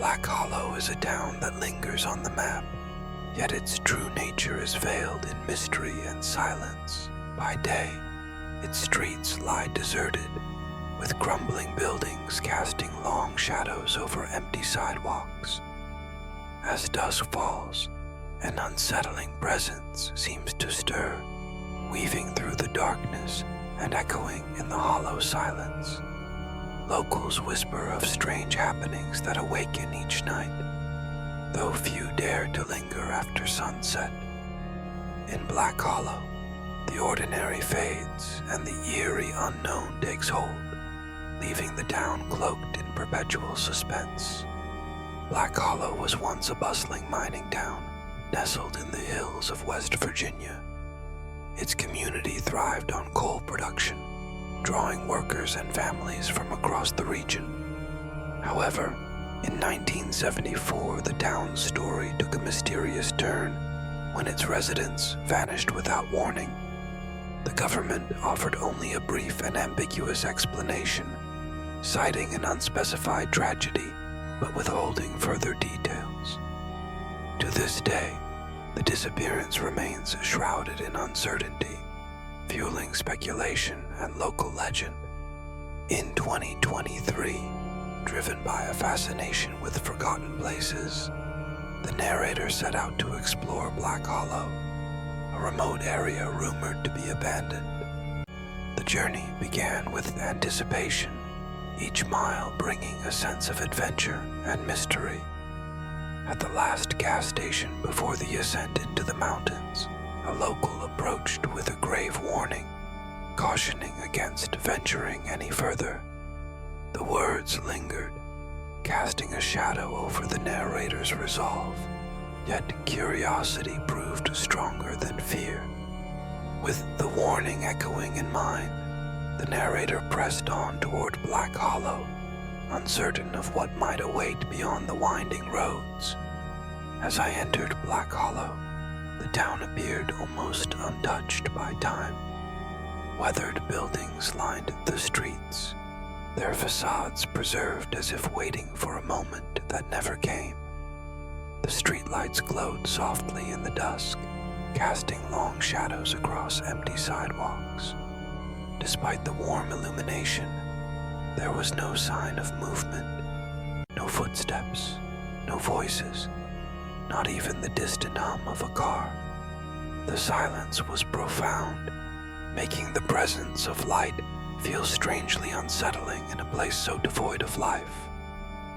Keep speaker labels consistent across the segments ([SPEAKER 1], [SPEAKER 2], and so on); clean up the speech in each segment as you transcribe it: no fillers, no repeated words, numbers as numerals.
[SPEAKER 1] Black Hollow is a town that lingers on the map, yet its true nature is veiled in mystery and silence. By day, its streets lie deserted, with crumbling buildings casting long shadows over empty sidewalks. As dusk falls, an unsettling presence seems to stir, weaving through the darkness and echoing in the hollow silence. Locals whisper of strange happenings that awaken each night, though few dare to linger after sunset. In Black Hollow, the ordinary fades and the eerie unknown takes hold, leaving the town cloaked in perpetual suspense. Black Hollow was once a bustling mining town, nestled in the hills of West Virginia. Its community thrived on coal production, drawing workers and families from across the region. However, in 1974, the town's story took a mysterious turn when its residents vanished without warning. The government offered only a brief and ambiguous explanation, citing an unspecified tragedy, but withholding further details. To this day, the disappearance remains shrouded in uncertainty, fueling speculation and local legend. In 2023, driven by a fascination with forgotten places, the narrator set out to explore Black Hollow, a remote area rumored to be abandoned. The journey began with anticipation, each mile bringing a sense of adventure and mystery. At the last gas station before the ascent into the mountains, a local approached with a grave warning, cautioning against venturing any further. The words lingered, casting a shadow over the narrator's resolve, yet curiosity proved stronger than fear. With the warning echoing in mind, the narrator pressed on toward Black Hollow, uncertain of what might await beyond the winding roads. As I entered Black Hollow, the town appeared almost untouched by time. Weathered buildings lined the streets, their facades preserved as if waiting for a moment that never came. The streetlights glowed softly in the dusk, casting long shadows across empty sidewalks. Despite the warm illumination, there was no sign of movement, no footsteps, no voices, not even the distant hum of a car. The silence was profound, making the presence of light feel strangely unsettling in a place so devoid of life.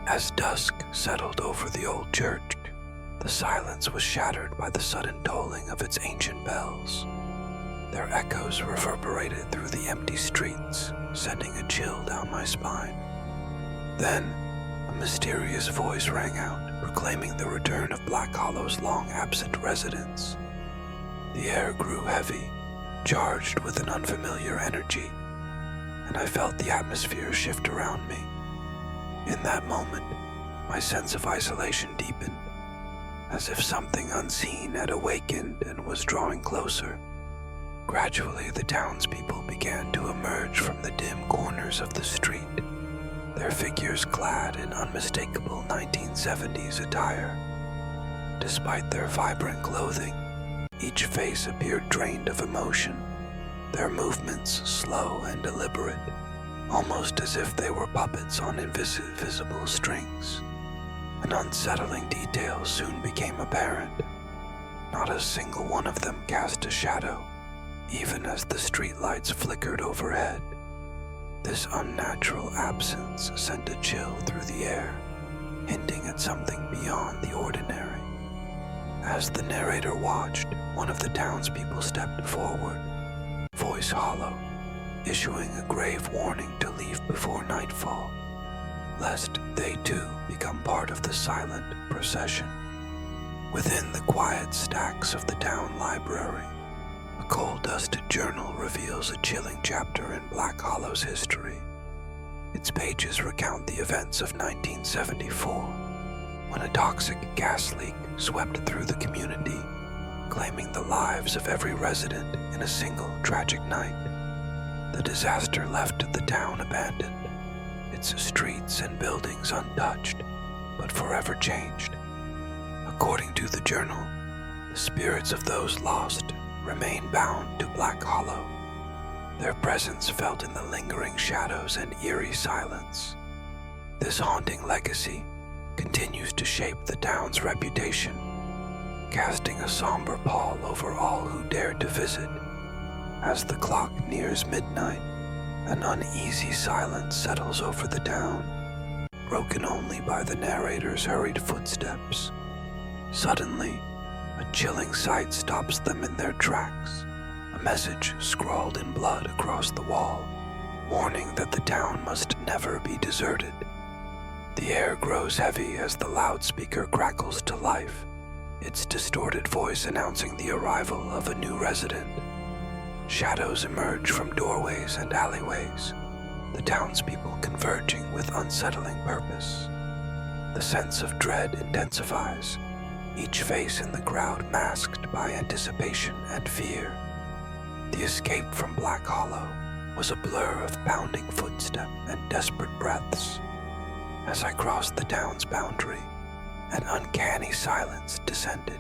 [SPEAKER 1] As dusk settled over the old church, the silence was shattered by the sudden tolling of its ancient bells. Their echoes reverberated through the empty streets, sending a chill down my spine. Then, a mysterious voice rang out, proclaiming the return of Black Hollow's long-absent residents. The air grew heavy, charged with an unfamiliar energy, and I felt the atmosphere shift around me. In that moment, my sense of isolation deepened, as if something unseen had awakened and was drawing closer. Gradually, the townspeople began to emerge from the dim corners of the street, their figures clad in unmistakable 1970s attire. Despite their vibrant clothing, each face appeared drained of emotion, their movements slow and deliberate, almost as if they were puppets on invisible strings. An unsettling detail soon became apparent. Not a single one of them cast a shadow, even as the streetlights flickered overhead. This unnatural absence sent a chill through the air, hinting at something beyond the ordinary. As the narrator watched, one of the townspeople stepped forward, voice hollow, issuing a grave warning to leave before nightfall, lest they too become part of the silent procession. Within the quiet stacks of the town library, a coal-dusted journal reveals a chilling chapter in Black Hollow's history. Its pages recount the events of 1974, when a toxic gas leak swept through the community, claiming the lives of every resident in a single tragic night. The disaster left the town abandoned, its streets and buildings untouched, but forever never changed. According to the journal, the spirits of those lost remain bound to Black Hollow, their presence felt in the lingering shadows and eerie silence. This haunting legacy continues to shape the town's reputation, casting a somber pall over all who dare to visit. As the clock nears midnight, an uneasy silence settles over the town, broken only by the narrator's hurried footsteps. Suddenly, a chilling sight stops them in their tracks, a message scrawled in blood across the wall, warning that the town must never be deserted. The air grows heavy as the loudspeaker crackles to life, its distorted voice announcing the arrival of a new resident. Shadows emerge from doorways and alleyways, the townspeople converging with unsettling purpose. The sense of dread intensifies, each face in the crowd masked by anticipation and fear. The escape from Black Hollow was a blur of pounding footsteps and desperate breaths. As I crossed the town's boundary, an uncanny silence descended,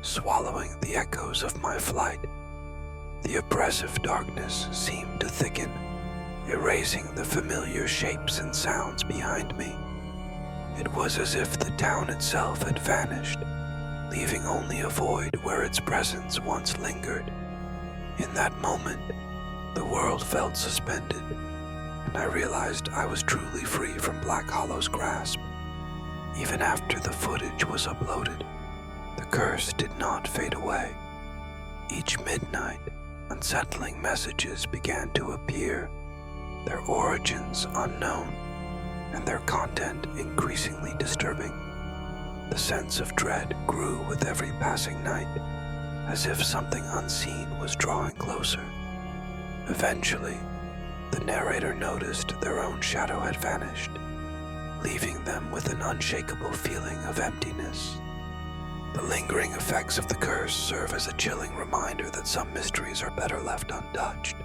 [SPEAKER 1] swallowing the echoes of my flight. The oppressive darkness seemed to thicken, erasing the familiar shapes and sounds behind me. It was as if the town itself had vanished, leaving only a void where its presence once lingered. In that moment, the world felt suspended, and I realized I was truly free from Black Hollow's grasp. Even after the footage was uploaded, the curse did not fade away. Each midnight, unsettling messages began to appear, their origins unknown, and their content increasingly disturbing. The sense of dread grew with every passing night, as if something unseen was drawing closer. Eventually, the narrator noticed their own shadow had vanished, leaving them with an unshakable feeling of emptiness. The lingering effects of the curse serve as a chilling reminder that some mysteries are better left untouched.